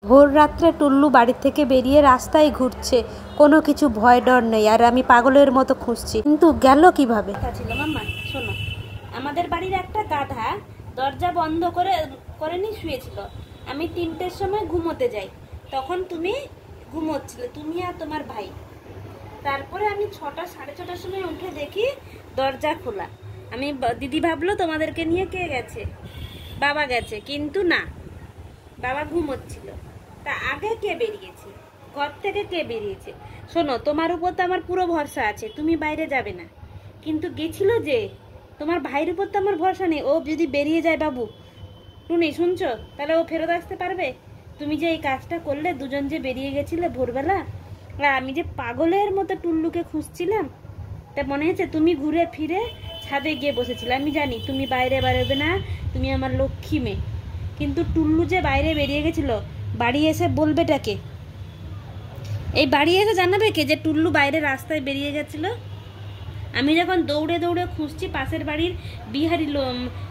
ভোর রাত্রে টুল্লু বাড়ি থেকে বেরিয়ে রাস্তায় ঘুরছে, কোনো কিছু ভয় ডর নেই, আর আমি পাগলের মতো খুঁজছি, কিন্তু গেল কিভাবে? ছিল মাম্মা, শোনো, আমাদের বাড়ির একটা গাধা দরজা বন্ধ করে নি শুয়েছিল। আমি 3টের সময় ঘুমোতে যাই, তখন তুমি ঘুমোচ্ছিলে, তুমি আর তোমার ভাই। তারপরে আমি 6টা সাড়ে 6টার সময় উঠে দেখি দরজা খোলা। আমি দিদি ভাবলো তোমাদেরকে নিয়ে কে গেছে, বাবা গেছে, কিন্তু না, বাবা ঘুমোচ্ছিল। তা আগে কে বেরিয়েছে, ঘর থেকে কে বেরিয়েছে? শোনো, তোমার উপর তো আমার পুরো ভরসা আছে, তুমি বাইরে যাবে না, কিন্তু গেছিল যে তোমার ভাইয়ের উপর তো আমার ভরসা নেই। ও যদি বেরিয়ে যায় বাবু, টুনি শুনছো, তাহলে ও ফেরত আসতে পারবে? তুমি যে এই কাজটা করলে, দুজন যে বেরিয়ে গেছিলে ভোরবেলা, আর আমি যে পাগলের মতো টুল্লুকে খুঁজছিলাম, তা মনে হচ্ছে তুমি ঘুরে ফিরে ছাদে গিয়ে বসেছিলে। আমি জানি তুমি বাইরে বেরোবে না, তুমি আমার লক্ষ্মী মেয়ে, কিন্তু টুল্লু যে বাইরে বেরিয়ে গেছিল, বাড়ি এসে বলবেটাকে? এই বাড়ি এসে জানাবে কে যে টুল্লু বাইরে রাস্তায় বেরিয়ে গেছিল? আমি যখন দৌড়ে দৌড়ে খুঁজছি, পাশের বাড়ির বিহারি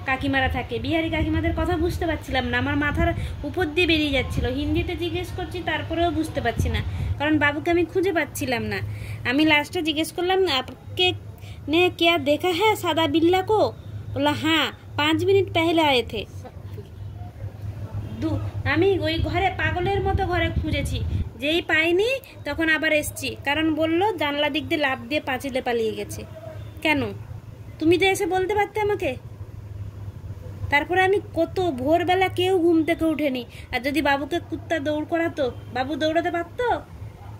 কাকিমারা থাকে, বিহারি কাকিমাদের কথা বুঝতে পারছিলাম না, আমার মাথার উপর দিয়ে বেরিয়ে যাচ্ছিল। হিন্দিতে জিজ্ঞেস করছি, তারপরেও বুঝতে পারছি না, কারণ বাবুকে আমি খুঁজে পাচ্ছিলাম না। আমি লাস্টে জিজ্ঞেস করলাম, আপকে ने क्या देखा है सादा बिल्ला को? बोला हाँ, 5 मिनट पहले आए थे। আমি ওই ঘরে পাগলের মতো ঘরে খুঁজেছি, যেই পাইনি তখন আবার এসছি, কারণ বললো জানলা দিক দিয়ে লাফ দিয়ে পাঁচিলে পালিয়ে গেছে। কেন? তুমি তো এসে বলতে পারতে আমাকে। তারপরে আমি কত ভোরবেলা, কেউ ঘুম থেকে উঠেনি, আর যদি বাবুকে কুত্তা দৌড় করাতো, বাবু দৌড়াতে পারতো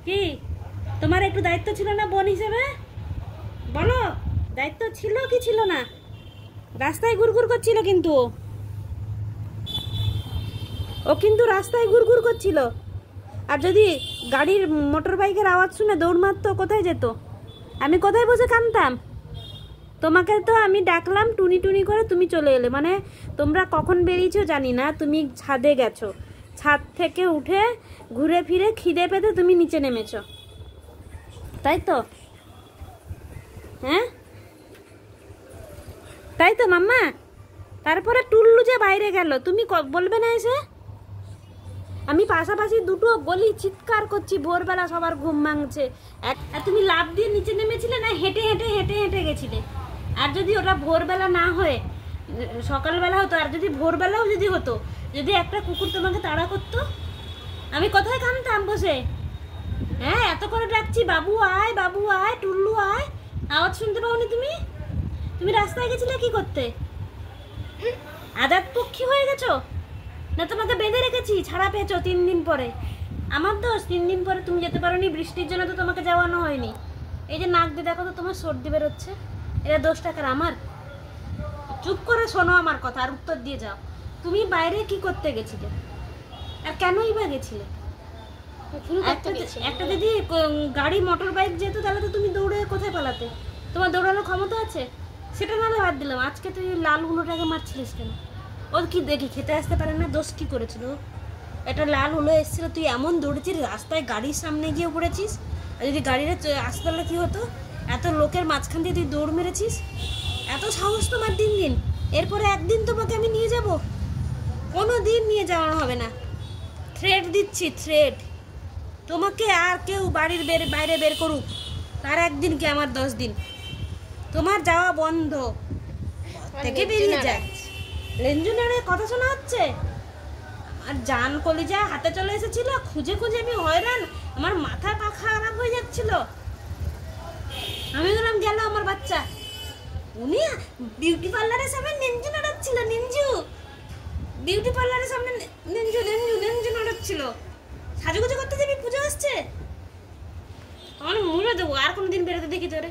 কি? তোমার একটু দায়িত্ব ছিল না বোন হিসেবে? বলো, দায়িত্ব ছিল কি ছিল না? রাস্তায় ঘুরঘুর করছিল, কিন্তু ও কিন্তু রাস্তায় ঘুরঘুর করছিল, আর যদি গাড়ির মোটর বাইকের আওয়াজ শুনে দৌড় মারতো, কোথায় যেত? আমি কোথায় বসে কাঁদতাম? তোমাকে তো আমি ডাকলাম টুনি টুনি করে, তুমি চলে এলে। মানে তোমরা কখন বেরিয়েছো জানি না, তুমি ছাদে গেছো, ছাদ থেকে উঠে ঘুরে ফিরে খিদে পেতে তুমি নিচে নেমেছো, তাই তো? হ্যাঁ, তাই তো মাম্মা? তারপরে টুল্লু যে বাইরে গেল, তুমি বলবে না এসে? আমি পাশাপাশি দুটো গলি চিৎকার করছি, ভোরবেলা সবার ঘুম ভাঙছে, আর তুমি লাফ দিয়ে নিচে নেমেছিলে না হেঁটে হেঁটে হেঁটে হেঁটে গেছিলে? আর যদি ওটা ভোরবেলা না হয়ে সকালবেলা হতো, আর যদি ভোরবেলাও যদি হতো, যদি একটা কুকুর তোমাকে তাড়া করতো, আমি কোথায় কাঁদতাম বসে? হ্যাঁ, এত করে ডাকছি, বাবু আয়, বাবু আয়, টুল্লু আয়, আওয়াজ শুনতে পাওনি তুমি? তুমি রাস্তায় গেছিলে কি করতে? আজাদ পক্ষী হয়ে গেছো না? তোমাকে বেঁধে রেখেছি, ছাড়া পেয়েছো 3 দিন পরে। আমার দোষ, 3 দিন পরে তুমি যেতে পারোনি, বৃষ্টির জন্য তো তোমাকে যাওয়ানো হয়নি। এই যে নাক দিয়ে দেখো তো তোমার সর্দি বেরোচ্ছে, এটা দোষটা কার? আমার? চুপ করে শোনো আমার কথা, আর উত্তর দিয়ে যাও। তুমি বাইরে কি করতে গেছিলে, আর কেনই বা গেছিলে? একটা যদি গাড়ি মোটর বাইক যেত, তাহলে তো তুমি দৌড়ে কোথায় পালাতে? তোমার দৌড়ানোর ক্ষমতা আছে? সেটা নাহলে বাদ দিলাম, আজকে তুই লাল হুলোটাকে মারছিলিস কেন? ও কি দেখি খেতে আসতে পারে না? দোষ কি করেছিল? এটা লাল হুলো এসেছিল, তুই এমন দৌড়েছিস, রাস্তায় গাড়ির সামনে গিয়ে পড়েছিস। আর যদি গাড়িটা আসতে পারলে কি হতো? এত লোকের মাঝখান দিয়ে তুই দৌড় মেরেছিস, এত সাহস তোমার দিন দিন। এরপরে একদিন তোমাকে আমি নিয়ে যাব, কোনো দিন নিয়ে যাওয়া হবে না, থ্রেট দিচ্ছি, থ্রেট। তোমাকে আর কেউ বাড়ির বাইরে বের করুক, তার একদিন কি আমার 10 দিন। তোমার যাওয়া বন্ধ, থেকে বেরিয়ে যায়। লেঞ্জুনারের কথা শোনা হচ্ছে, আর জান কলিজা হাতে চলে এসেছিল, খুঁজে খুঁজে আমি হয়রান, আমার মাথা পা খারাপ হয়ে যাচ্ছিল। আমি বললাম গেল আমার বাচ্চা, উনি বিউটি পার্লারের সামনে নেঞ্জু নাড়াচ্ছিল, নেঞ্জু, বিউটি পার্লারের সামনে নেঞ্জু নেঞ্জু নেঞ্জু নাড়াচ্ছিল। সাজুগুজু করতে যাবি, পুজো আসছে, আমার মুড়ে দেবো, আর কোনোদিন বেরোতে দেখি তোরে।